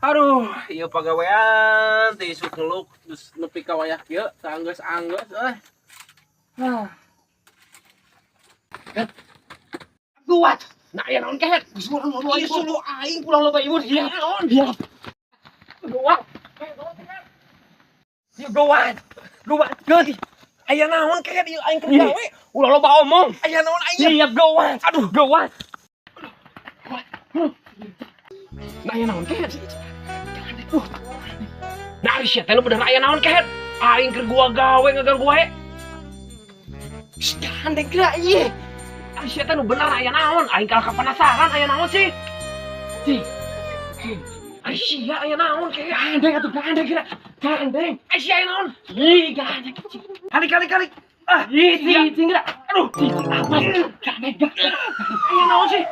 Aduh, ieu pagawean teh isuk ngeluk terus nepi ka wayah kieu saanggeus-anggeus euy. Kuat. Nah, aya naon kehet? Ieu sulu aing pulang loba ieu dia naon? Dia. Gawat. Ieu gawat. Gawat geus. Aya naon kehet ieu aing keur gawe? Ulah loba omong. Aya naon aya? Siap gawat. Aduh, gawat. Nah, aya naon kehet? Nah, ari sia teh bener aya naon kehet? Aing keur gua gawe ngaganggu wae. Gandeng geura ieu. Ari sia teh bener aya naon? Aing kalak penasaran aya naon sih? Ari sia aya naon kehet? Gandeng atuh gandeng geura. Gandeng. Ari sia aya naon? Ih, gandeng. Kali. Ah, Ih, geura. aduh. Gandeng. Aya naon sih?